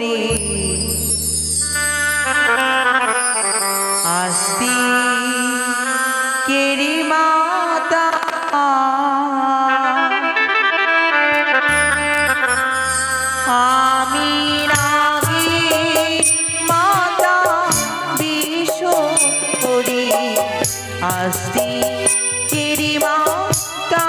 করি আস্তি কেরি মাতা আমি রাগি মাতা বিষ করি আস্তি কেরি মাতা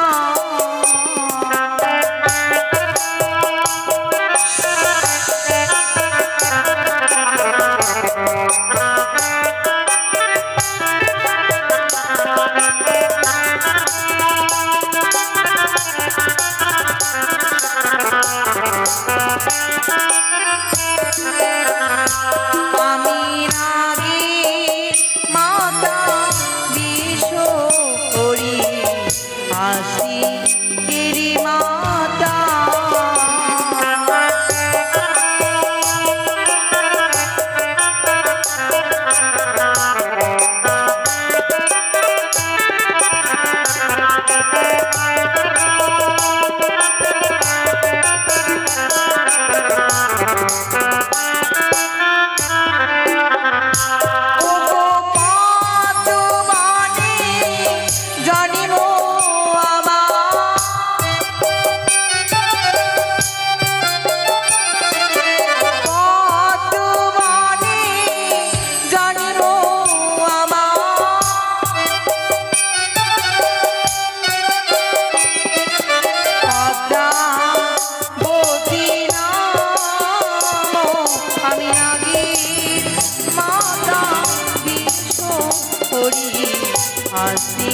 আস্তি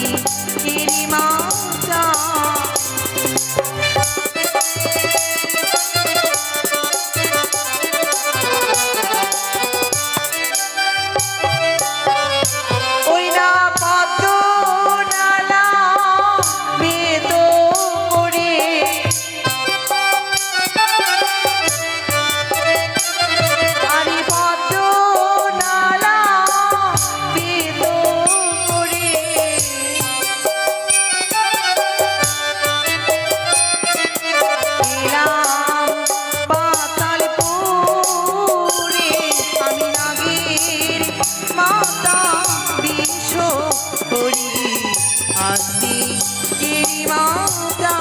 কেরি মাতা ওই না পদ্ম নালা বেদ করে আরে পদ্ম নালা বেদ করে এলাম পাতালপুরে আমি নাগের মাতা বিষ করি আস্তি কেরি মাতা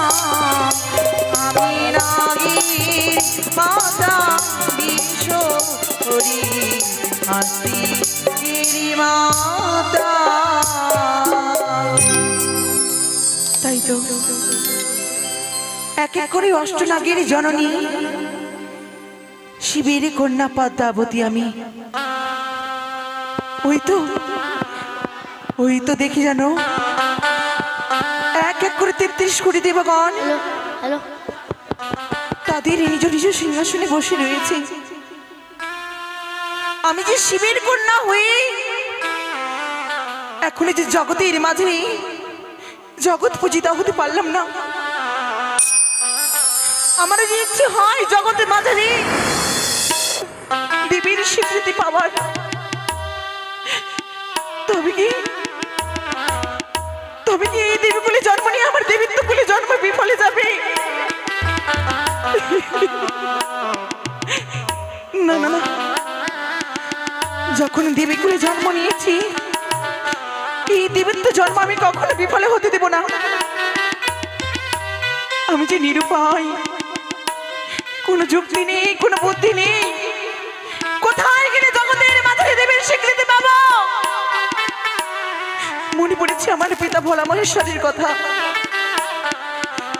আমি নাগের মাতা বিষ করি আস্তি কেরি মাতা তাই তো এক এক করে অষ্টনাগের জননী শিবের কন্যা পদ্মাবতী আমি ওই তো দেখি জানো এক এক করে 33 কোটি দেবগণ তাদের নিজ নিজ সিংহাসনে বসে রয়েছে আমি যে শিবের কন্যা হয়ে এখন যে জগতের মাঝে জগৎ পূজিতা হতে পারলাম না আমার যে ইচ্ছে হয় জগতের মাঝে দেবীর স্বীকৃতি পাওয়ার তবে কি এই দেবী কুলে জন্ম নিয়ে আমার দেবীত্ব কুলে জন্ম বিফলে যাবে না না না যখন দেবী কুলে জন্ম নিয়েছি এই দেবীত্ব জন্ম আমি কখনো বিফলে হতে দেব না আমি যে নিরুপায় কোনো যুক্তি নেই কোনো বুদ্ধি নেই কোথায় গেলে জগতের মাঝে দেবীর স্বীকৃতি পাবো মনে পড়েছে আমার পিতা ভোলা মহেশ্বরের কথা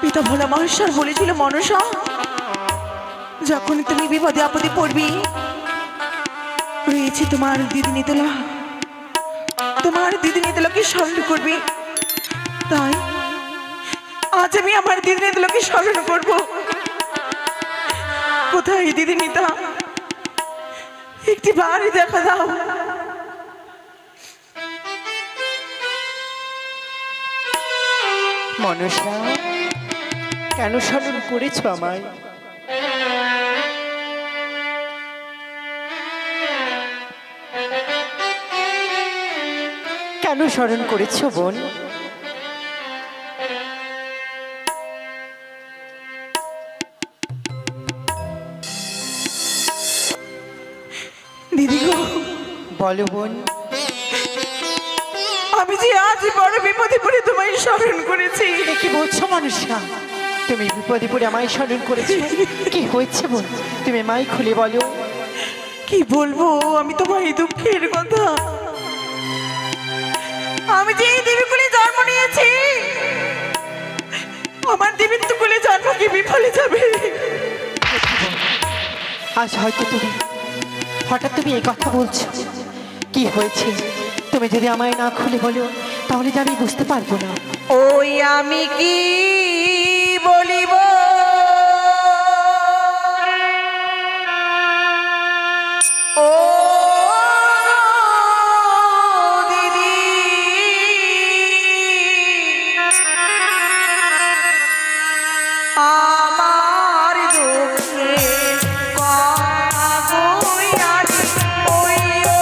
পিতা ভোলা মহেশ্বর বলেছিল মনসা যখন তুমি বিপদে আপদে পড়বি রয়েছে তোমার দিদি নিতলাকে স্মরণ করবি তাই আজ আমি আমার দিদি নিতলাকে স্মরণ করবো কোথায় দিদি নিতা একটি বাড়ি দেখা দাও মনসা কেন স্মরণ করেছ আমায় কেন স্মরণ করেছ বোন বলো বোন। আমি যে আজ বড় বিপদে পড়ে তোমায় স্মরণ করেছি। এ কি বলছো মানুষরা? তুমি বিপদে পড়ে আমায় স্মরণ করেছো? কি হয়েছে বোন? তুমি মাই খুলে বলো। কি বলবো আমি তোমার এই দুঃখের কথা। আমি যে এই দেবীকুলে জন্ম নিয়েছি, আমার দেবীত্ব কুলে জন্ম কি বিফলে যাবে? আজ হয়তো তুমি হঠাৎ তুমি এই কথা বলছো। কি হয়েছে তুমি যদি আমায় না খুলে বলো তাহলে যে আমি বুঝতে পারবো না। ওই আমি কি বলিব, ও দিদি, আমার দুঃখের কথা বইয়ারি, ওই ও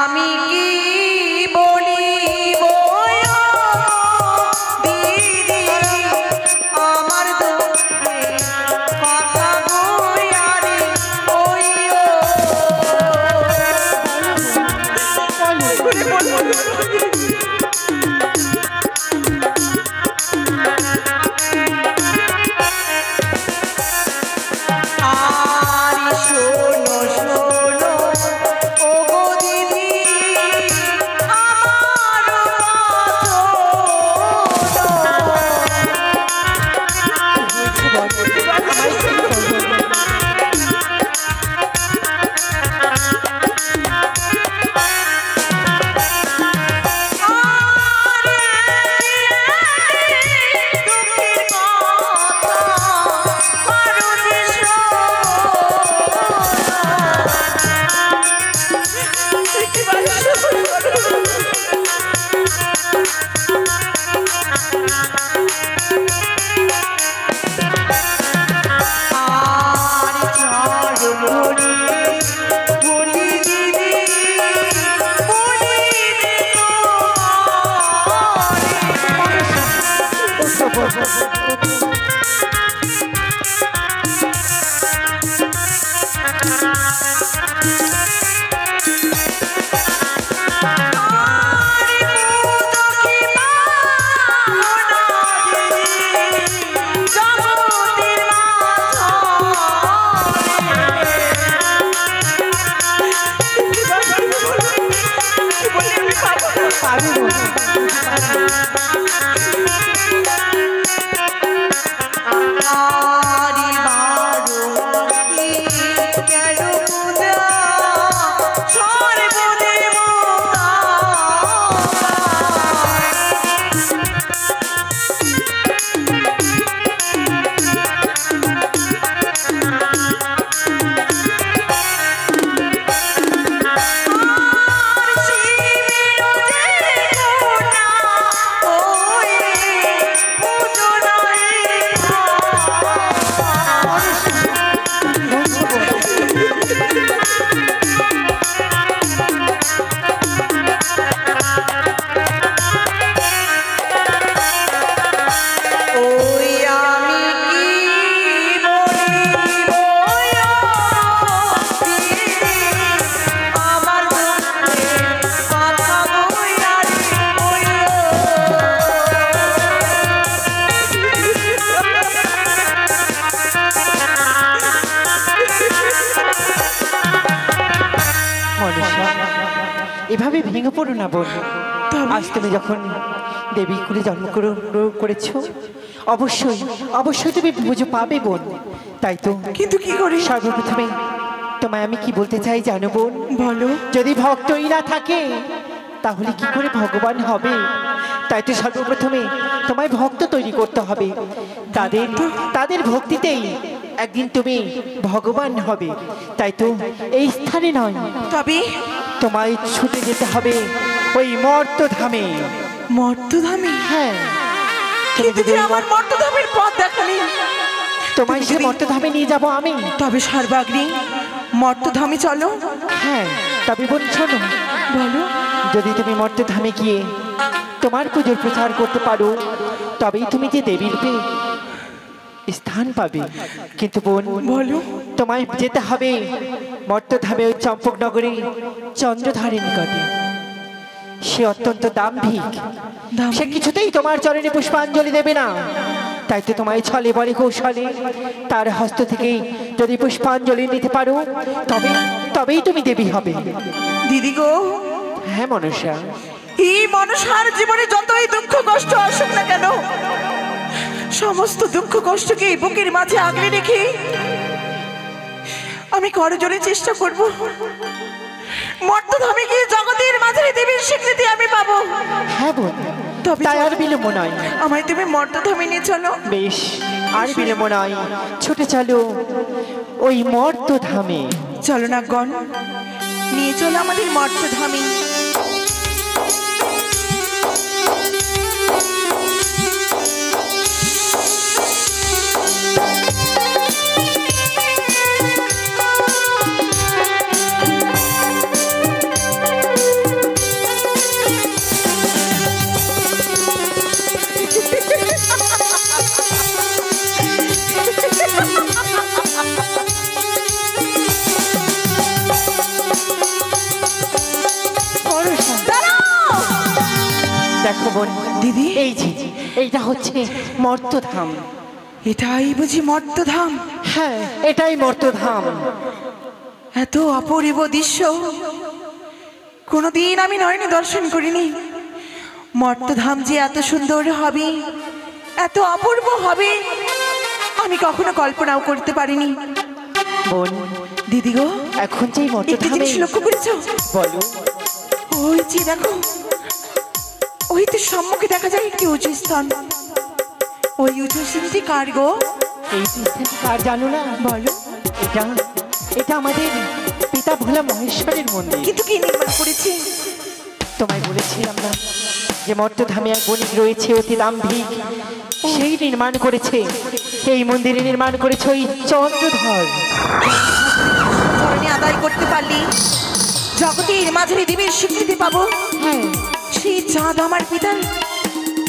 আমি কি বলিব দিদি, আমার দুঃখের কথা বইয়ারি, ওই ও আর শোনো শোনো ও গো দিদি, আমার এভাবে ভেঙে পড়ো না বোন। আজ তুমি যখন দেবী কুলে জন্মগ্রহণ করেছো, অবশ্যই অবশ্যই তুমি পুজো পাবে বোন। তাই তো কিন্তু কি করে? সর্বপ্রথমে তোমায় আমি কি বলতে চাই জানো বোন? বলো। যদি ভক্তই না থাকে তাহলে কি করে ভগবান হবে? তাই তো সর্বপ্রথমে তোমায় ভক্ত তৈরি করতে হবে। তাদের তাদের ভক্তিতেই একদিন তুমি ভগবান হবে। তাই তো এই স্থানে নয়, তবে তোমায় ছুটে যেতে হবে ওই মর্তধামে। মর্তধামে? হ্যাঁ, কিন্তু যে আমার মর্তধামের পথ দেখানি। তোমায় সে মর্তধামে নিয়ে যাব আমি। তবে সর্বাগ্নি মর্তধামে চলো। হ্যাঁ, তবে বোন শোনো, বলো। যদি তুমি মর্তধামে গিয়ে তোমার তোমার পুজোর প্রচার করতে পারো, তবেই তুমি যে দেবীর স্থান পাবে। কিন্তু বোন, বলো। তোমায় যেতে হবে মর্তধামে, ওই চম্পকনগরে চন্দ্রধারের নিকটে। সে অত্যন্ত দাম্ভিক, সে কিছুতেই তোমার চরণে পুষ্পাঞ্জলি দেবে না। তাই তো তোমায় ছলে বলে কৌশলে তার হস্ত থেকে যদি পুষ্পাঞ্জলি নিতে পারো, তবেই তুমি দেবী হবে। দিদি গো, হ্যাঁ মনসা, এই মনসার জীবনে যতই দুঃখ কষ্ট আসুক না কেন, সমস্ত দুঃখ কষ্টকে বুকের মাঝে আগলে রেখে আমি করজোড়ে চেষ্টা করব মর্তধামে গিয়ে জগতের মাঝে দেবীর স্বীকৃতি আমি পাবো। হ্যাঁ বোন, তবে তাই আর বিলম্ব নয়, আমায় তুমি মর্তধামে নিয়ে চলো। বেশ, আর বিলম্ব নয়, ছুটে চলো ওই মর্তধামে। চলো না গণ, নিয়ে চলো আমাদের মর্তধামে। দেখো বোন, দিদি, এইটা হচ্ছে মর্তধাম। এটাই বুঝি মর্তধাম? হ্যাঁ, এটাই মর্তধাম। এত অপূর্ব দৃশ্য কোনোদিন আমি নয়নে দর্শন করিনি। মর্তধাম যে এত সুন্দর হবে, এত অপূর্ব হবে, আমি কখনো কল্পনাও করতে পারিনি। বোন, দিদি গো, এখন যে একটি মর্তধামে জিনিস লক্ষ্য করেছো? বলো। ওই যে দেখো, ওই তো সম্মুখে দেখা যায় একটি উঁচু স্থান। ওই উঁচু স্থানটি কার গো? এই স্থানটি কার জানো না? বলো। এটা আমাদের পিতা ভোলা মহেশ্বরের মন্দির। কিন্তু কি নির্মাণ করেছে? তোমায় বলেছিলাম না যে মর্তধামে এক বণিক রয়েছে অতি দাম্ভিক, সেই নির্মাণ করেছে এই মন্দিরে, নির্মাণ করেছে ওই চন্দ্রধর। ধরনী আদায় করতে পারলি জগতের মাঝে দেবীর স্বীকৃতি পাবো। হ্যাঁ, সেই চাঁদ আমার পিতার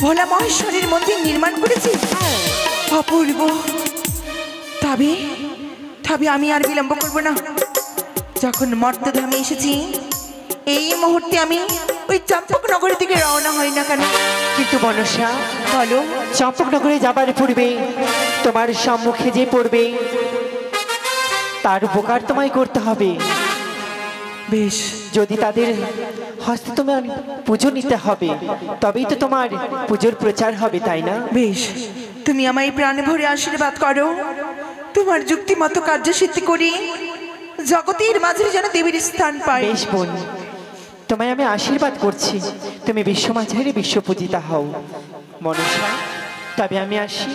ভোলা মহেশ্বরের মন্দির নির্মাণ করেছে। অপূর্ব। তবে তবে আমি আর বিলম্ব করব না। যখন মর্তধামে এসেছি, এই মুহূর্তে আমি ওই চম্পকনগরের দিকে রওনা হই না কেন? কিন্তু মনসা, বলো। চম্পকনগরে যাবার পূর্বে তোমার সম্মুখে যে পড়বে তার উপকার তোমায় করতে হবে। বেশ, যদি তাদের হস্তে তোমার পুজো নিতে হবে, তবেই তো তোমার পুজোর প্রচার হবে, তাই না? বেশ, তুমি আমায় প্রাণে ভরে আশীর্বাদ করো। তোমার যুক্তি মতো কার্যসিদ্ধি করি, জগতের মাঝে যেন দেবীর স্থান পায়। বেশ বোন, তোমায় আমি আশীর্বাদ করছি, তুমি বিশ্বমাঝারে বিশ্বপূজিতা হও মনসা। তবে আমি আসি,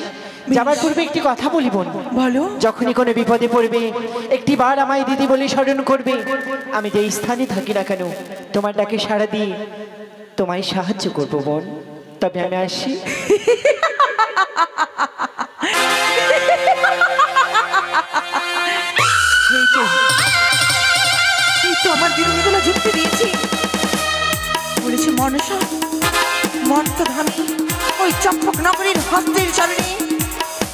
যাবার পূর্বে একটি কথা বলি বোন। বলো। যখনই কোনো বিপদে পড়বে একটি বার আমায় দিদি বলে স্মরণ করবে। আমি যে স্থানে থাকি না কেন, তোমার ডাকে সাড়া দিয়ে তোমায় সাহায্য করব বোন। তবে আমি আসি। এই তো আমার দিদিগুলো যুক্তি দিয়েছি, বলেছে মনসা মর্তধামে ওই চম্পকনগরীর হস্তের চরণে,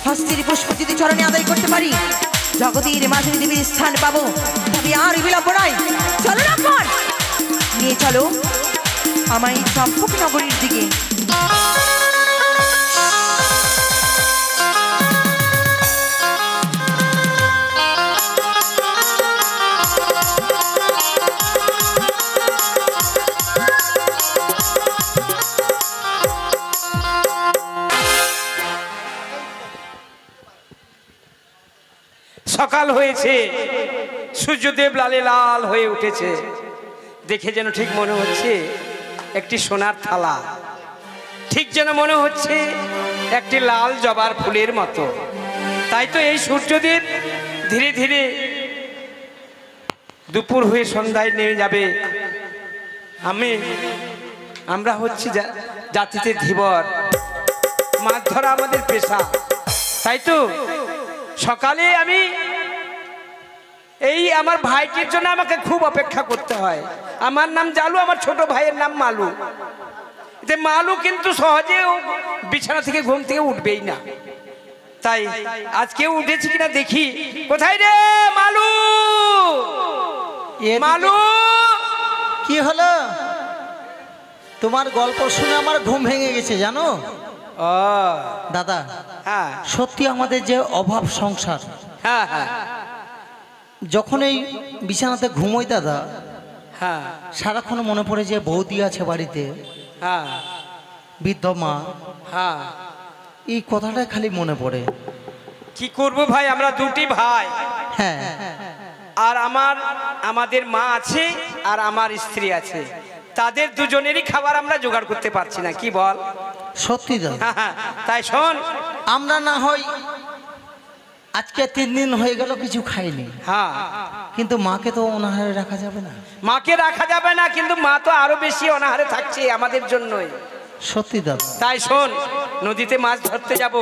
হস্তের পুষ্প যদি চরণে আদায় করতে পারি, জগতের মাঝে দেবীর স্থান পাবো। তবে আর বিলম্ব নয়, চলো না নিয়ে চলো আমায় চম্পকনগরীর দিকে। সকাল হয়েছে, সূর্যদেব লালে লাল হয়ে উঠেছে। দেখে যেন ঠিক মনে হচ্ছে একটি সোনার থালা, ঠিক যেন মনে হচ্ছে একটি লাল জবার ফুলের মতো। তাই তো এই সূর্যদেব ধীরে ধীরে দুপুর হয়ে সন্ধ্যায় নেমে যাবে। আমরা হচ্ছি জাতিতে ধীবর, মাছ ধরা আমাদের পেশা। তাই তো সকালে আমি এই আমার ভাইটির জন্য আমাকে খুব অপেক্ষা করতে হয়। আমার নাম জালু, আমার ছোট ভাইয়ের নাম মালু। যে মালু কিন্তু সহজে ও বিছানা থেকে ঘুম থেকে উঠবেই না। তাই আজকে উঠেছি কিনা দেখি। কোথায় রে মালু? মালু কি হলো? তোমার গল্প শুনে আমার ঘুম ভেঙে গেছে জানো ও দাদা। হ্যাঁ সত্যি আমাদের যে অভাব সংসার, হ্যাঁ হ্যাঁ যখন এই বিছানাতে ঘুমোই দাদা, হ্যাঁ সারাক্ষণ মনে পড়ে যে বৌদি আছে বাড়িতে, হ্যাঁ বৃদ্ধ মা, হ্যাঁ। এই কথাটা খালি মনে পড়ে। কি করব ভাই, আমরা দুটি ভাই, হ্যাঁ আর আমাদের মা আছে আর আমার স্ত্রী আছে, তাদের দুজনেরই খাবার আমরা জোগাড় করতে পারছি না, কি বল? সত্যি দাদা। তাই শোন, আমরা না হয় আজকে 3 দিন হয়ে গেল কিছু খাইনি, হ্যাঁ, কিন্তু মাকে তো অনাহারে রাখা যাবে না। মাকে রাখা যাবে না, কিন্তু মা তো আরো বেশি অনাহারে থাকছে আমাদের জন্যই। সত্যি দাদা। তাই শোন, নদীতে মাছ ধরতে যাব,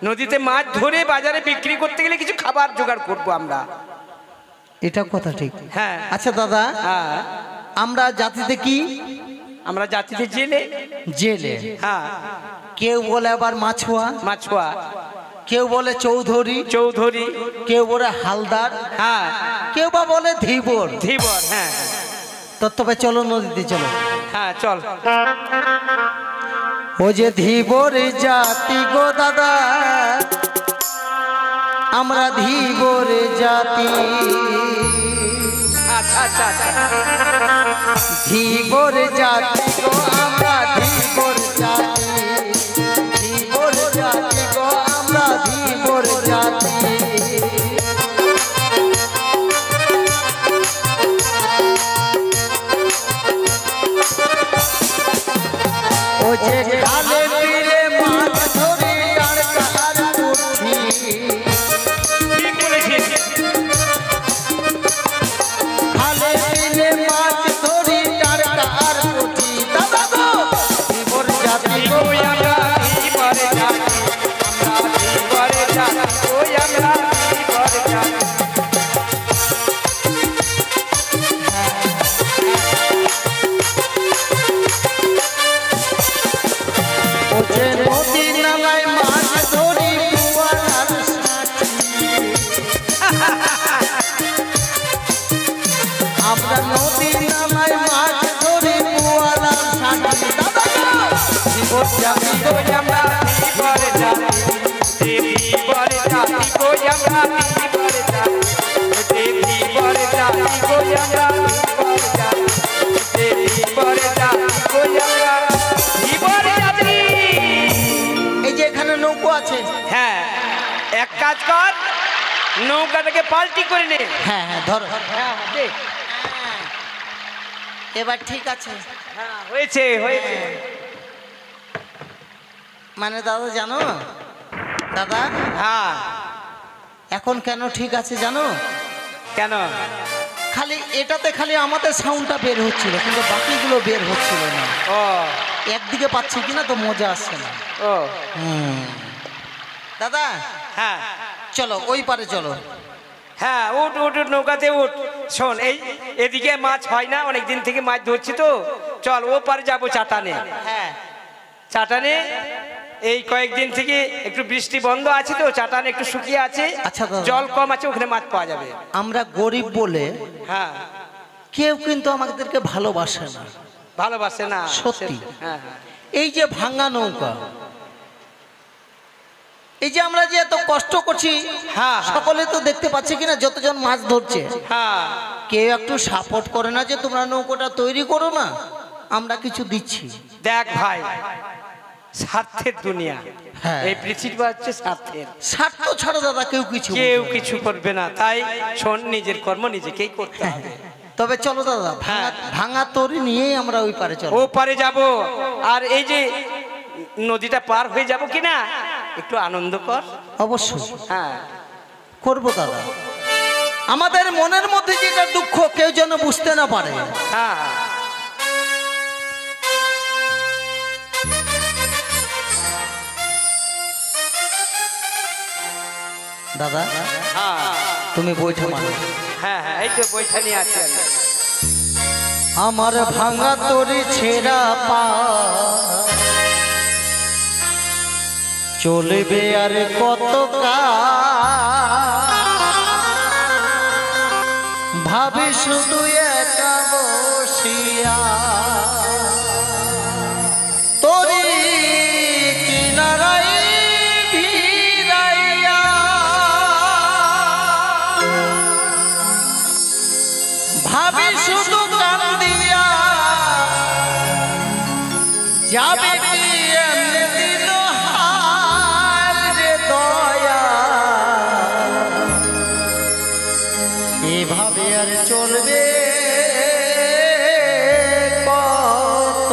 নদীতে মাছ ধরে বাজারে বিক্রি করতে গেলে কিছু খাবার জোগাড় করব আমরা। এটা কথা ঠিক। হ্যাঁ আচ্ছা দাদা, হ্যাঁ, আমরা জাতিতে কি? আমরা জাতিতে জেলে। জেলে। হ্যাঁ, কেউ বলে আবার মাছুয়া, মাছুয়া, কেউ বলে চৌধুরী, চৌধুরী, কেউ বলে হালদার, হ্যাঁ, কেউ বা বলে ধীবর। ধীবর, হ্যাঁ তবে চলো নদীতে চলো। হ্যাঁ চল। ও যে ধীবর জাতি গো দাদা, আমরা ধীবর জাতি। আচ্ছা আচ্ছা আচ্ছা, ধীবর জাতি গো আমরা ধীবর জাতি, ধীবর জাতি গো আমরা ধীবর জাতি। ও যে খালে বিলে মাছ ধরি আর কার পুঁথি, ঠিক বলেছিস। খালে বিলে মাছ ধরি আর কার পুঁথি। দাদা গো ধীবর জাতি গো ওই আমরা ধীবর জাতি, আমরা ধীবর জাতি, ওই আমরা ধীবর জাতি। ও যে নদী নালায় মাছ ধরি কুয়ালার সাথী। আমরা নদী নালায় মাছ ধরি কুয়ালার সাথী। দাদা গো ধীবর জাতি গো ওই আমরা ধীবর জাতি, ধীবর জাতি, ওই আমরা ধীবর জাতি, ধীবর জাতি, ওই আমরা ধীবর জাতি, ধীবর জাতি, ওই আমরা ধীবর জাতি। এই যে এখানে নৌকো আছে। হ্যাঁ, এক কাজ কর, নৌকাটাকে পাল্টি করে নে। হ্যাঁ হ্যাঁ ধরো। হ্যাঁ দে। এবার ঠিক আছে। হ্যাঁ হয়েছে হয়েছে। মানে দাদা জানো দাদা, হ্যাঁ, এখন কেন ঠিক আছে জানো? কেন? খালি এটাতে খালি আমাদের সাউন্ডটা বের হচ্ছিল, কিন্তু বাকিগুলো বের হচ্ছিল না। ও একদিকে পাচ্ছি কিনা তো মজা আসছে না। ও দাদা হ্যাঁ চলো ওই পারে চলো। হ্যাঁ, উঠ উঠ উঠ, নৌকাতে উঠ। শোন, এদিকে মাছ হয় না, অনেক দিন থেকে মাছ ধরছি তো, চল ও পারে যাবো চাটানে। হ্যাঁ চাটানে এই কয়েকদিন থেকে একটু বৃষ্টি বন্ধ আছে তো, চাটানে একটু শুকিয়ে আছে, আচ্ছা দাদা। জল কম আছে, ওখানে মাছ পাওয়া যাবে। আমরা গরিব বলে হ্যাঁ, কেউ কিন্তু আমাদেরকে ভালোবাসে না। ভালোবাসে না, সত্যি। হ্যাঁ হ্যাঁ এই যে ভাঙা নৌকা, এই যে আমরা যে এত কষ্ট করছি, হ্যাঁ, হ্যাঁ। সকলে তো দেখতে পাচ্ছে কিনা যতজন মাছ ধরছে, হ্যাঁ, কেউ একটু সাপোর্ট করে না যে তোমরা নৌকোটা তৈরি করো না, আমরা কিছু দিচ্ছি। দেখ ভাই, স্বার্থের দুনিয়া, হ্যাঁ। এই পৃথিবী হচ্ছে স্বার্থের, স্বার্থ ছাড়া দাদা কেউ কিছু কেউ বুঝবে না। কিছু করবে না। তাই শোন, নিজের কর্ম নিজেকেই করতে হবে। তবে চলো দাদা, ভাঙা ভাঙা তরি নিয়েই আমরা ওই পারে চলো। ও পারে যাব, আর এই যে নদীটা পার হয়ে যাব কিনা একটু আনন্দ কর। অবশ্যই হ্যাঁ, করবো দাদা। আমাদের মনের মধ্যে যেটা দুঃখ কেউ যেন বুঝতে না পারে। হ্যাঁ, দাদা হ্যাঁ, তুমি বইটা মানো। হ্যাঁ, হ্যাঁ, এই তো বৈঠা নিয়ে আছি আমি। আমার ভাঙা তরি ছেঁড়া পা চলবে আর কত ভাবি শুধু একা বসিয়া তরি কিনারাই ভিড়াইয়া ভাবি শুধু কান্দিয়া যাবে কি এমনি দিন হার রে দয়া এভাবে আর চলবে কত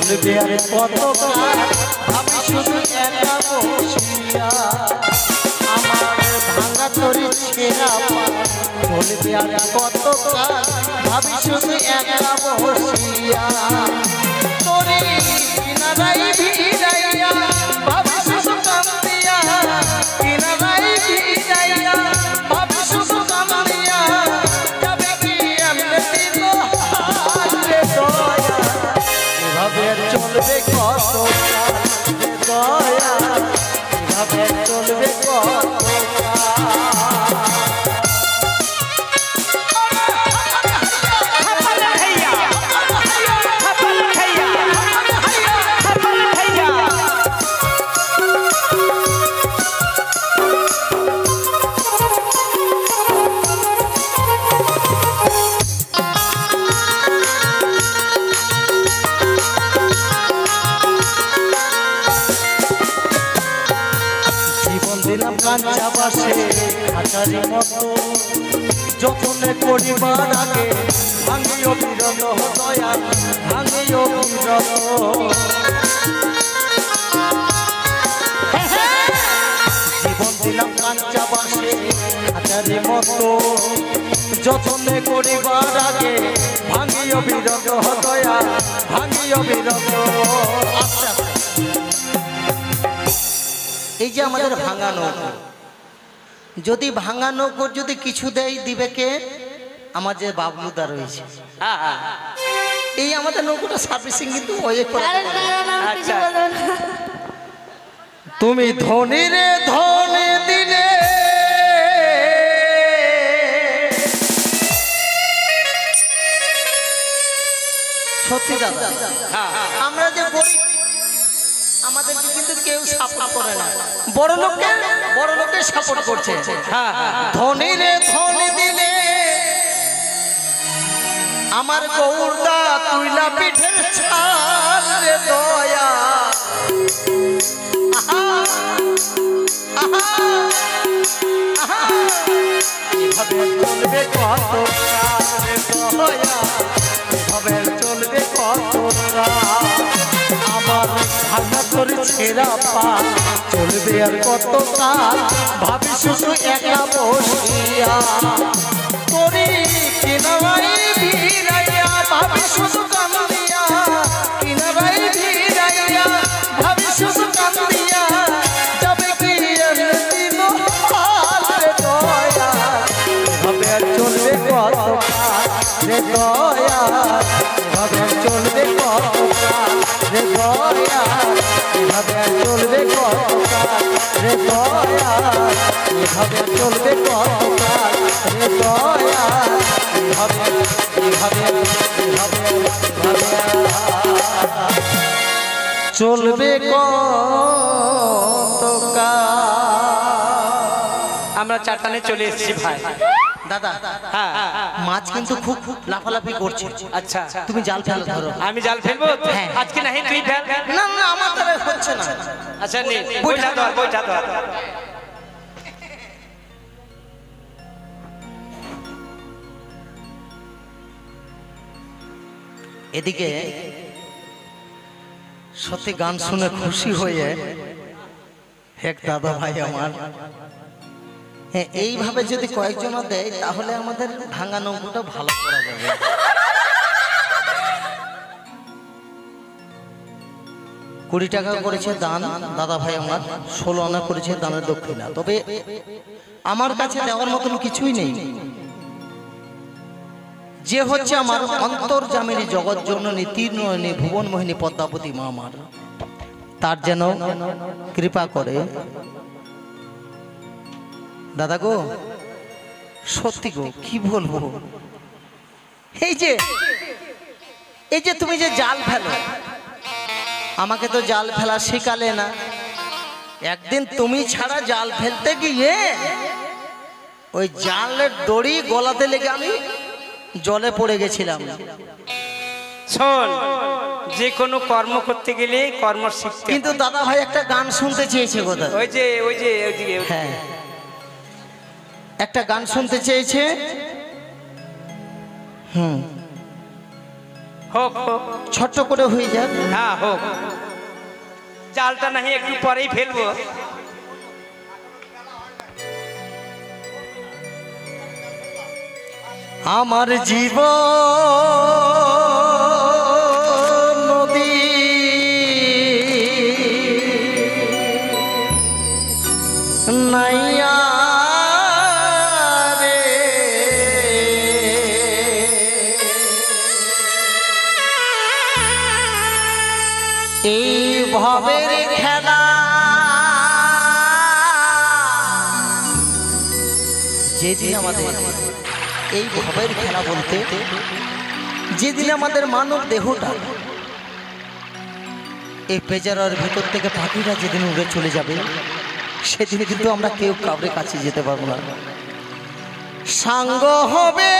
চলবে আর কত আমি শুধু একা বসিয়া আমার ভাঙা তরি ছেঁড়া চলবে আর কত ভাবি শুধু একা বসিয়া তরি কিনারাই ভিড়াইয়া ভাবি শুধু কান্দিয়া কিনারাই ভিড়াইয়া ভাবি শুধু কান্দিয়া যাবে কি এমনি দিন হার রে দয়া এভাবে চলবে কত দয়া এভাবে চলবে কত কাঁচা বাসে আচারি মতো যতনে করিবার আগে ভাঙিও বিরত দয়া ভাঙিও বিরত জীবন দিলাম কাঁচা বাসে আচারি মতো যতনে করিবার আগে ভাঙিও বিরত দয়া ভাঙিও বিরত আস্তে আস্তে এই যে আমাদের ভাঙা নৌকো যদি ভাঙা নৌকোর যদি কিছু দেয় দিবে কে আমার যে বাবলুদা রয়েছে এই আমাদের নৌকোটা সার্ভিসিং কিন্তু তুমি ধনী রে ধনী দিলে সত্যি দাদা আমরা যে গরিব আমাদেরকে কিন্তু কেউ সাপোর্ট করে না বড় লোকের সাপোর্ট করছে ধনী রে ধনী দিলে আমার গৌরদা তুইলা পিঠের ছাল রে দয়া এভাবে চলবে কত রে দয়া এভাবে চলবে কত আমার ভাঙা তোর ছেঁড়া পা চলবে আর কত কাল ভাবি শুধু একা বসিয়া তোরে কিনারাই ভিড়াইয়া ভাবি শুধু কান্দিয়া কিনারাই ভিড়াইয়া ভাবি শুধু কান্দিয়া যাবে কি এমনি দিন হাল রে দয়া এভাবে আর চলবে কত কাল রে দয়া এভাবে চলবে কত কাল রে দয়া এভাবে চলবে কত কাল রে দয়া এভাবে চলবে কত কাল রে দয়া এভাবে চলবে কত কাল আমরা চারটানে চলে এসেছি ভাই দাদা হ্যাঁ মাছ কিন্তু খুব লাফালাফি করছে আচ্ছা তুমি জাল ফেলো ধরো আমি জাল ফেলবো হ্যাঁ। আজকে নাহি তুই ফেল না না আমার দ্বারা হচ্ছে না আচ্ছা নে বইটা ধর এদিকে সত্যি গান শুনে খুশি হয়ে এক দাদা ভাই আমার, হ্যাঁ এইভাবে যদি কয়েকজন দেয় তাহলে আমাদের ভাঙা নৌকোটা ভালো করা যাবে। 20 টাকা করেছে দান দাদা ভাই আমার, 16 আনা করেছে দানের দক্ষিণা। তবে আমার কাছে দেওয়ার মতন কিছুই নেই, যে হচ্ছে আমার অন্তর্যামিনী জগৎ জননী তীর্ণয়নী ভুবন মোহিনী পদ্মাবতী মা আমার, তার যেন কৃপা করে। দাদা গো, সত্যি গো, কি বলবো, এই যে তুমি যে জাল ফেলো, আমাকে তো জাল ফেলা শেখালে না। একদিন তুমি ছাড়া জাল ফেলতে গিয়ে ওই জালের দড়ি গলাতে লেগে আমি জলে পড়ে গেছিলাম। শোন, যে কোনো কর্ম করতে গেলে কর্ম শিখতে। কিন্তু দাদা ভাই একটা গান শুনতে চেয়েছে কোথা, ওই যে ওইদিকে। হ্যাঁ, একটা গান শুনতে চেয়েছে। হোক হোক, ছোট্ট করে হয়ে যাক। হ্যাঁ হোক, জালটা নাহি একটু পরেই ফেলবো। আমার জীবন নদী নাইয়া রে, এই ভবের খেলা যেদিন আমাদের এই ভবের খেলা বলতে যেদিন আমাদের মানব দেহটা এই পেজারার ভেতর থেকে পাখিরা যেদিন উড়ে চলে যাবে, সেদিন কিন্তু আমরা কেউ কাউরে কাছে যেতে পারবো না। সাঙ্গ হবে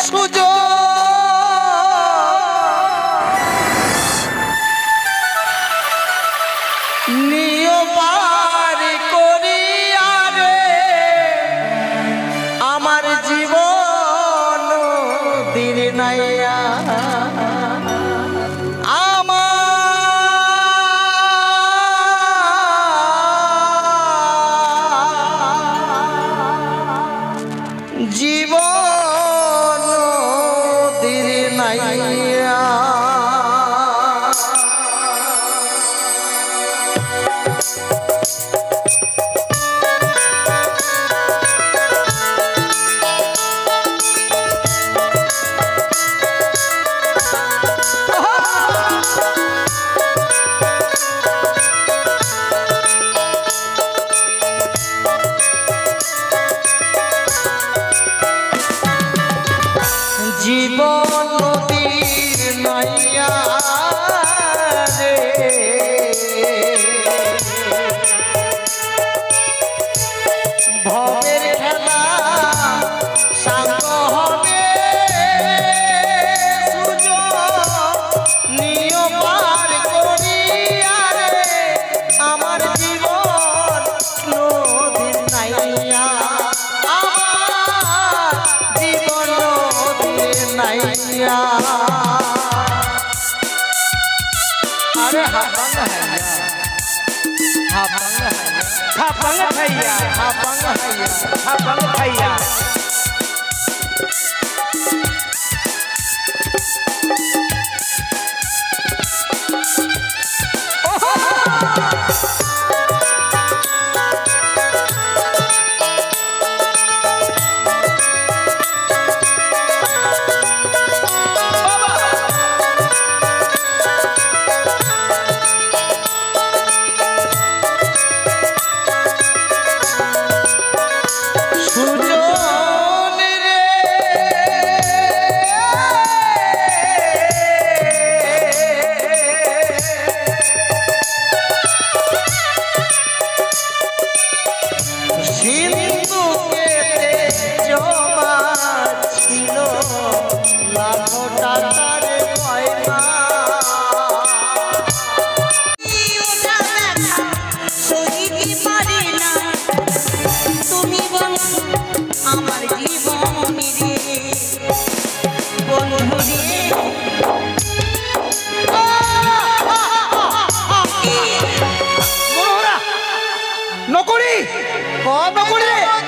সুযোগ, নিয় পারি করিয়া রে, আমার জীবন দিন নাইয়া, আমার জীবন দিন নাইয়া। জীবন নদীর নাইয়া রে, ভবের খেলা সাঙ্গ হবে সুযোগ, নিয় পার করিয়া রে, আমার জীবন নদীর নাইয়া, আমার জীবন নদীর নাইয়া। अरे हापंग हैया, हापंग हैया, हापंग भैया, हापंग हैया, हापंग भैया। সুজন রে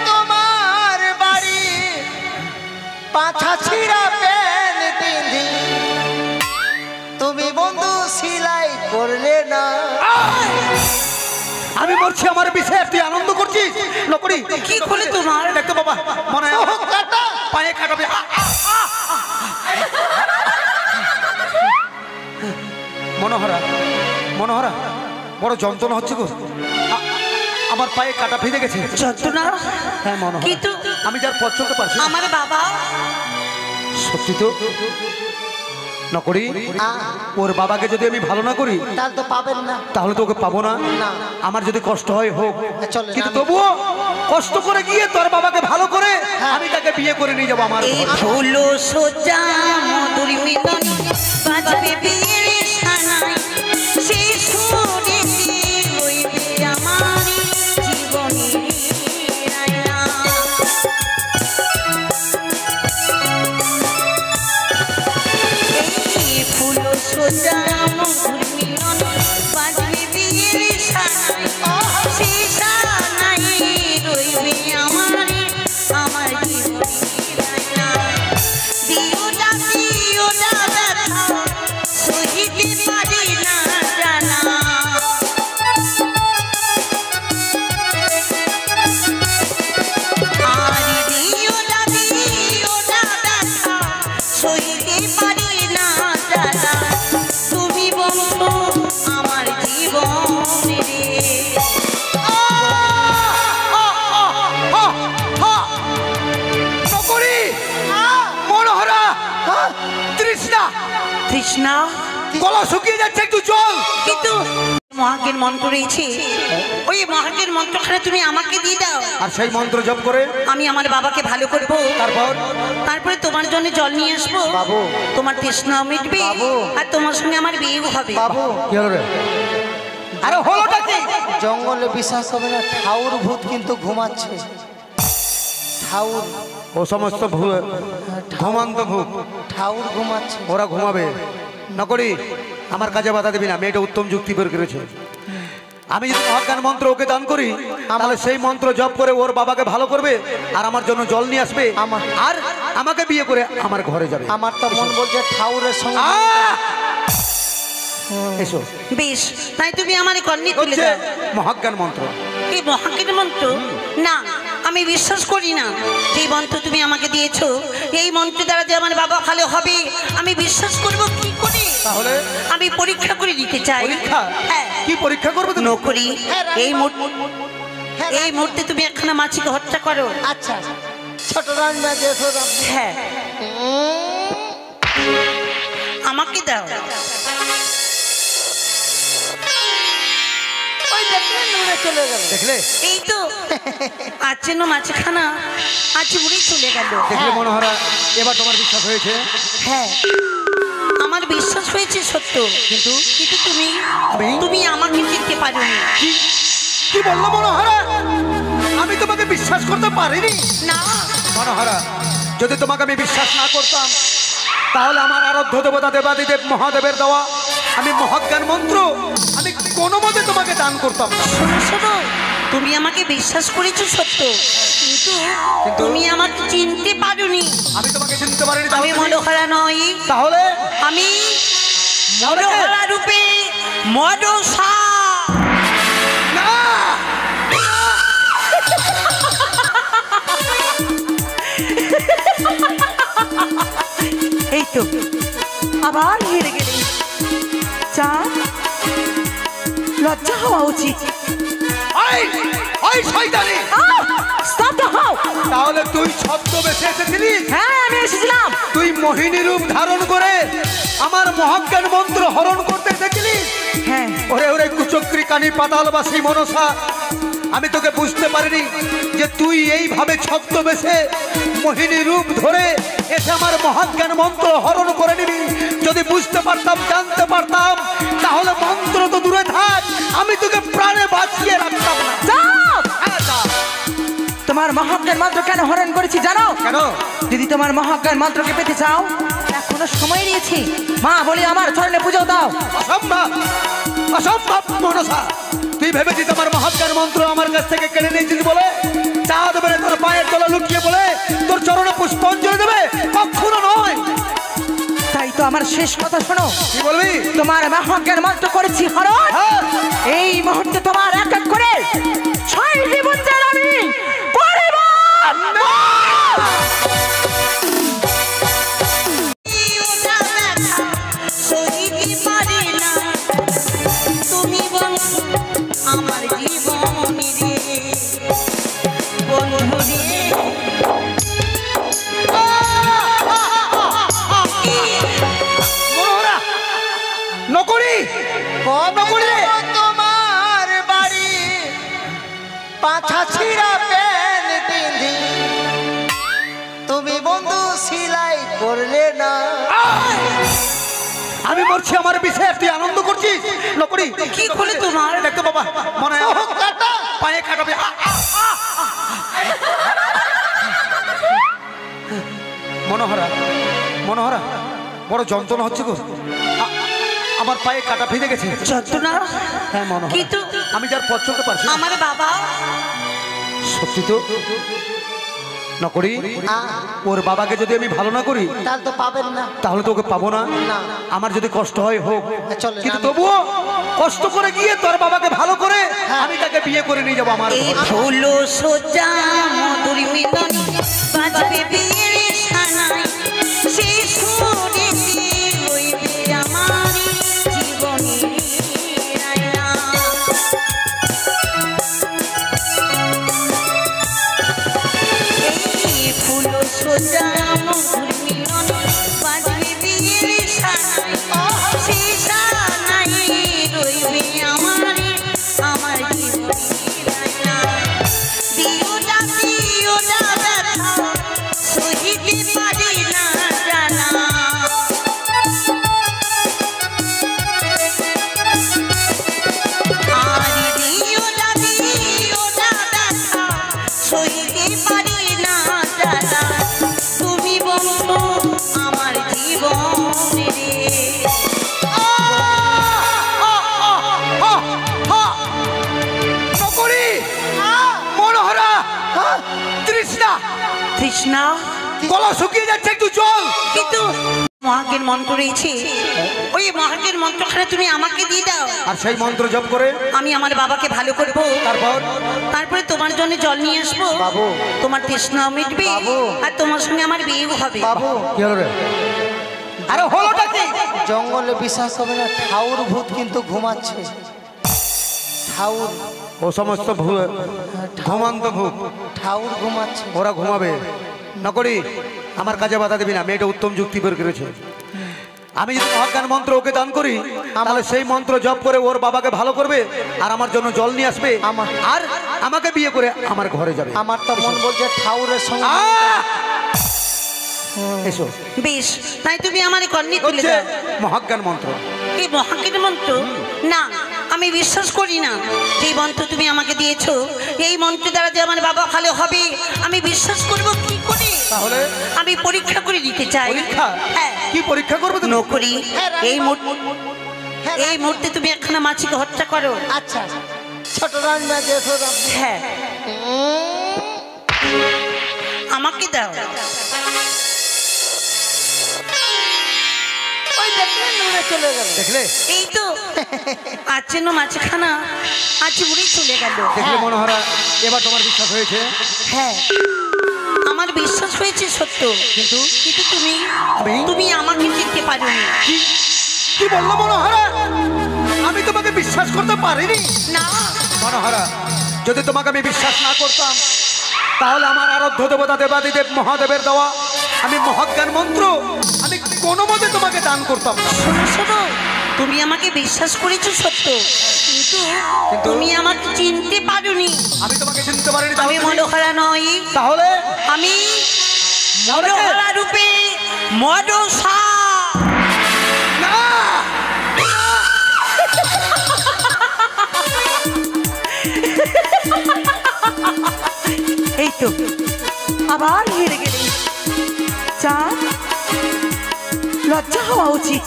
তোমার বাড়ি পাছা ছিড়া প্যান পিন্ধি তুমি বন্ধু সিলাই করলে না। আমি মরছি আমার বিষয়ে তুই আনন্দ করছিস নকরি কি করে তোমার? দেখতো বাবা মনে হয় আমার পায়ে কাটাবে। মনোহরা মনোহরা বড় যন্ত্রণা হচ্ছে গো, আমার পায়ে কাটা ফেঁদে গেছে। যন্ত্রণা? হ্যাঁ মনোহরা, কিন্তু আমি যার পথ চলতে পারছি না। আমার বাবা সত্যি তো নকরি, ওর বাবাকে যদি আমি ভালো না করি তাহলে তো পাবেন না। তাহলে তো ওকে পাবো না। না। আমার যদি কষ্ট হয় হোক, চলেন, কিন্তু আমি- তবুও কষ্ট করে গিয়ে তোর বাবাকে ভালো করে আমি তাকে বিয়ে করে নিয়ে যাবো আমার এই ঘরে। ফুলো সোজা মধুর মিলন বাজবে বিয়ের সানাই, সেই সুরে হইবে আমার জীবনের আয়না। এই ফুলো সোজা মধুর মিলন বাজবে বিয়ের সানাই, সেই সানাই রইবে আমার জীবনের আয়না। দিওটা ব্যথা সহিতে পারি না জানা, আর দিওটা ব্যথা সহিতে পারি না জানা। তুমি বন্ধু আমার জীবন রে। নকরি, মনোহরা, তৃষ্ণা, তৃষ্ণা? গলা শুকিয়ে যাচ্ছে, একটু জল। কিন্তু মহাকের মন্ত্র রয়েছে, ওই মহাকের মন্ত্রখানা তুমি আমাকে দিয়ে দাও, আর সেই মন্ত্র জপ করে আমি আমার বাবাকে ভালো করব। তারপরে তোমার জন্য জল নিয়ে আসবো, বাবু। তোমার তৃষ্ণা মিটবে, বাবু। আর তোমার সঙ্গে আমার বিয়েও হবে। বাবু, কি হলো রে? আরে হলোটা কি? জঙ্গলে বিশ্বাস হবে না, ঠাউর ভূত কিন্তু ঘুমাচ্ছে। ঠাউর ও সমস্ত ঘুমান্ত ভূত, ঠাউর ঘুমাচ্ছে। ওরা ঘুমাবে। নকরি, আমার কাজে বাধা দিবি না, মেয়েটা উত্তম যুক্তি বের করেছে। আমি যদি মহাজ্ঞান মন্ত্র ওকে দান করি, তাহলে সেই মন্ত্র জপ করে ওর বাবাকে ভালো করবে, আর আমার জন্য জল নিয়ে আসবে, আর আমাকে বিয়ে করে আমার ঘরে যাবে। আমার তো মন বলছে ঠাউরের সঙ্গে এসো, বেশ, তাই তুমি আমার কন্যা তুলে হচ্ছে দাও। মহাজ্ঞান মন্ত্র। এই মহাকের মন্ত্র না, আমি বিশ্বাস করি না যে মন্ত্র তুমি আমাকে দিয়েছো, এই মন্ত্র দ্বারা যে আমার বাবা ভালো হবে আমি বিশ্বাস করব কি করে? তাহলে আমি পরীক্ষা করে দিতে চাই। পরীক্ষা? হ্যাঁ। কি পরীক্ষা করবে তুমি? নকরি, এই মুহূর্তে তুমি একখানা মাছিকে হত্যা করো। আচ্ছা, ছোট রান্না দেখো। হ্যাঁ, আমাকে দাও। ওই দেখলে নুনে চলে গেল। দেখলে এই তো আজ যেন মাছখানা আজ উড়ে চলে গেল। দেখলে মনোহরা, এবার তোমার বিশ্বাস হয়েছে? হ্যাঁ, আমার বিশ্বাস হয়েছে সত্য, কিন্তু কিন্তু তুমি আমি? তুমি আমাকে চিনতে পারোনি। কি বললো মনোহরা? আমি তোমাকে বিশ্বাস করতে পারিনি। না, মনোহরা, যদি তোমাকে আমি বিশ্বাস না করতাম, তাহলে আমার আরাধ্য দেবতা দেবাদিদেব মহাদেবের দেওয়া আমি মহাজ্ঞান মন্ত্র আমি কোনো মতে তোমাকে দান করতাম না। শোনো শোনো, তুমি আমাকে বিশ্বাস করেছো সত্য, কিন্তু তুমি আমাকে চিনতে পারোনি। আমি তোমাকে চিনতে পারিনি। আমি তাহলে তুমি- মনোহরা নই, তাহলে আমি মনোহরা রূপে মনসা। না! এই তো আবার হেরে গেলে, চা লজ্জা হওয়া উচিত। ওই, ওই শয়তানি! স্তব্ধ হও। তাহলে তুই ছদ্মবেশে এসেছিলিস? হ্যাঁ, আমি এসেছিলাম। তুই মোহিনী রূপ ধারণ করে আমার মহাজ্ঞান মন্ত্র হরণ করতে এসেছিলিস? হ্যাঁ, ওরে ওরে কুচক্রি কানি পাতালবাসী মনসা, আমি তোকে বুঝতে পারিনি যে তুই এইভাবে ছদ্মবেশে মোহিনী রূপ ধরে এসে আমার মহাজ্ঞান মন্ত্র হরণ করে নিবি। যদি বুঝতে পারতাম, জানতে পারতাম, তাহলে মন্ত্র তো দূরে থাক, আমি তোকে প্রাণে বাঁচিয়ে রাখতাম না। যাও। হ্যাঁ, যা। তোমার মহাজ্ঞান মন্ত্র কেন হরণ করেছি জানো? কেন? যদি তোমার মহাজ্ঞান মন্ত্রকে পেতে চাও, এখনো সময় নিয়েছি। মা বলি আমার চরণে পুজো দাও। অসম্ভব, অসম্ভব মনসা। তুই ভেবেছিস আমার মহাজ্ঞান মন্ত্র আমার কাছ থেকে কেড়ে নিয়েছিস বলে আমার শেষ কথা শোনো। কি বলবি? তোমার মহাজ্ঞান মন্ত্র করেছি হরণ। এই মুহূর্তে তোমার এক এক করে 6 জীবন চাল আমি আমার জীবনী রে বন্ধু রে নকরি কবে তোমার বাড়ি পাছা ছিড়া প্যান পিন্ধি তুমি বন্ধু সিলাই করলে না। আমি মরছি আমার বিষয়ে তুই আনন্দ করছিস। নকরি কি করে তোমার দেখতো বাবা মনে হয় পায়ে কাটাবে। মনোহরা মনোহরা বড় যন্ত্রণা হচ্ছে গো। আমার পায়ে কাটা ফেঁদে গেছে। যন্ত্রণা? হ্যাঁ মনোহরা, কিন্তু আমি যার পথ চলতে পারছি না। আমার বাবা সত্যি তো নকরি, ওর বাবাকে যদি আমি ভালো না করি তাহলে তো পাবেন না। তাহলে তো ওকে পাবো না। না। আমার যদি কষ্ট হয় হোক, চলেন, কিন্তু আমি- তবুও কষ্ট করে গিয়ে তোর বাবাকে ভালো করে আমি তাকে বিয়ে করে নিয়ে যাবো আমার এই ঘরে। ফুলো সোজা মধুর মিলন বাজবে বিয়ের সানাই সেই সুরে রইবে আমার জীবনের আয়না। এই ফুলো সোজা মধুর মিলন বাজবে বিয়ের সানাই সেই সানাই রইবে আমার জীবনের আয়না। দিও না ব্যথা সহিতে পারি না জানা। আর দিও না ব্যথা সহিতে পারি না জানা। তুমি বন্ধু আমার জীবন রে। নকরি, মনোহরা, তৃষ্ণা, তৃষ্ণা গলা শুকিয়ে যাচ্ছে, একটু জল। কিন্তু মহাজ্ঞান মন্ত্র রয়েছে, ওই মহাজ্ঞান মন্ত্রখানে তুমি আমাকে দিয়ে দাও। আর সেই মন্ত্র জপ করে আমি আমার বাবাকে ভালো করবো, তারপরে তোমার জন্য জল নিয়ে আসবো। বাবু। তোমার তৃষ্ণাও মিটবে বাবু। আর তোমার সঙ্গে আমার বিয়েও হবে। বাবু কি হলো রে? আরে হলোটা কি? জঙ্গলে বিশ্বাস হবে না, ঠাউর ভূত কিন্তু ঘুমাচ্ছে। ঠাউর ও সমস্ত ঘুমান্ত ভূত, ঠাউর ঘুমাচ্ছে। ওরা ঘুমাবে। নকরি, আমার কাজে বাধা দিবি না। মেয়েটা উত্তম যুক্তি বের করেছে। আমি যদি মহাজ্ঞান মন্ত্র ওকে দান করি, তাহলে সেই মন্ত্র জপ করে ওর বাবাকে ভালো করবে আর আমার জন্য জল নিয়ে আসবে, আর আমাকে বিয়ে করে আমার ঘরে যাবে। আমার তো মন বলছে ঠাউরের সঙ্গে। এসো, বেশ, তাই তুমি আমার কর্ণে তুলে হচ্ছে দাও। মহাজ্ঞান মন্ত্র। এই মহাজ্ঞান মন্ত্র না, আমি বিশ্বাস করি না যে মন্ত্র তুমি আমাকে দিয়েছো এই মন্ত্র দ্বারা যে আমার বাবা ভালো হবে আমি বিশ্বাস করব কি করে? তাহলে আমি পরীক্ষা করে দিতে চাই। পরীক্ষা? হ্যাঁ। কি পরীক্ষা করবে তুমি? নকরি, এই মুহূর্তে তুমি একখানা মাছিকে হত্যা করো। আচ্ছা, ছোট রান্না দেখো। হ্যাঁ, আমাকে দাও। ওই দেখলেন উড়ে চলে গেল। দেখলে এই তো আজ যেন মাছখানা আজ উড়ে চলে গেল। দেখলে মনোহরা, এবার তোমার বিশ্বাস হয়েছে? হ্যাঁ, আমার বিশ্বাস হয়েছে সত্য, কিন্তু তুমি আমাকে চিনতে পারোনি। কি বললো মনোহরা? আমি তোমাকে বিশ্বাস করতে পারিনি। না মনোহরা, যদি তোমাকে আমি বিশ্বাস না করতাম, তাহলে আমার আরাধ্য দেবতা দেবাদিদেব মহাদেবের দেওয়া আমি মহাজ্ঞান মন্ত্র আমি কোনো মতে তোমাকে দান করতাম না। শোনো শোনো, তুমি আমাকে বিশ্বাস করেছো সত্য, কিন্তু তুমি আমাকে চিনতে পারোনি। আমি তোমাকে চিনতে পারিনি। আমি মনোহরা নই, তাহলে আমি মনোহরা রূপে মনসা। না, এই তো আবার হেরে গেলে। চাঁদ, লজ্জা হওয়া উচিত।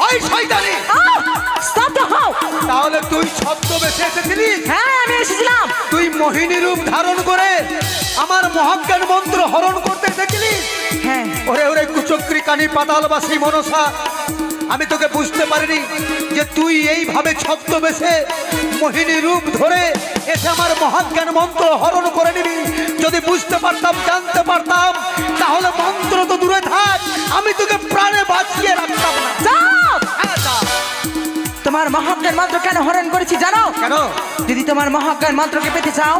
ওই শয়তানি, স্তব্ধ হও। তাহলে তুই ছদ্মবেশে এসেছিলিস? হ্যাঁ, আমি এসেছিলাম। তুই মোহিনী রূপ ধারণ করে আমার মহাজ্ঞান মন্ত্র হরণ করতে এসেছিলিস? হ্যাঁ। ওরে ওরে কুচক্রী কানি পাতালবাসী মনসা, আমি তোকে বুঝতে পারিনি যে তুই এইভাবে ছদ্মবেশে মোহিনী রূপ ধরে এসে আমার মহাজ্ঞান মন্ত্র হরণ করে নিবি। যদি বুঝতে পারতাম, জানতে পারতাম, তাহলে মন্ত্র তো দূরে থাক, আমি তোকে প্রাণে বাঁচিয়ে রাখতাম না। তোমার মহাজ্ঞান মন্ত্র কেন হরণ করেছি জানো? কেন? যদি তোমার মহাজ্ঞান মন্ত্রকে পেতে চাও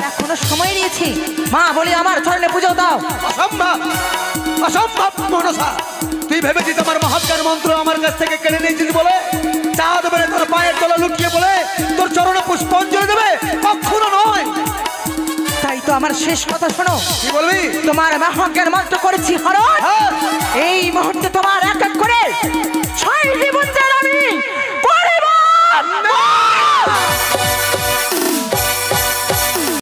এখনো সময় নিয়েছি। মা বলি আমার চরণে পুজো দাও। অসম্ভব, অসম্ভব মনসা। তুই ভেবেছিস আমার মহাজ্ঞান মন্ত্র আমার কাছ থেকে কেড়ে নিয়েছিস বলে চাঁদ বেড়ে তোর পায়ের তলা লুকিয়ে বলে তোর চরণে পুষ্পাঞ্জলি দেবে? কখনো নয়। তাই তো আমার শেষ কথা শোনো। কি বলবি? তোমার মহাজ্ঞান মন্ত্র করেছি হরণ। এই মুহূর্তে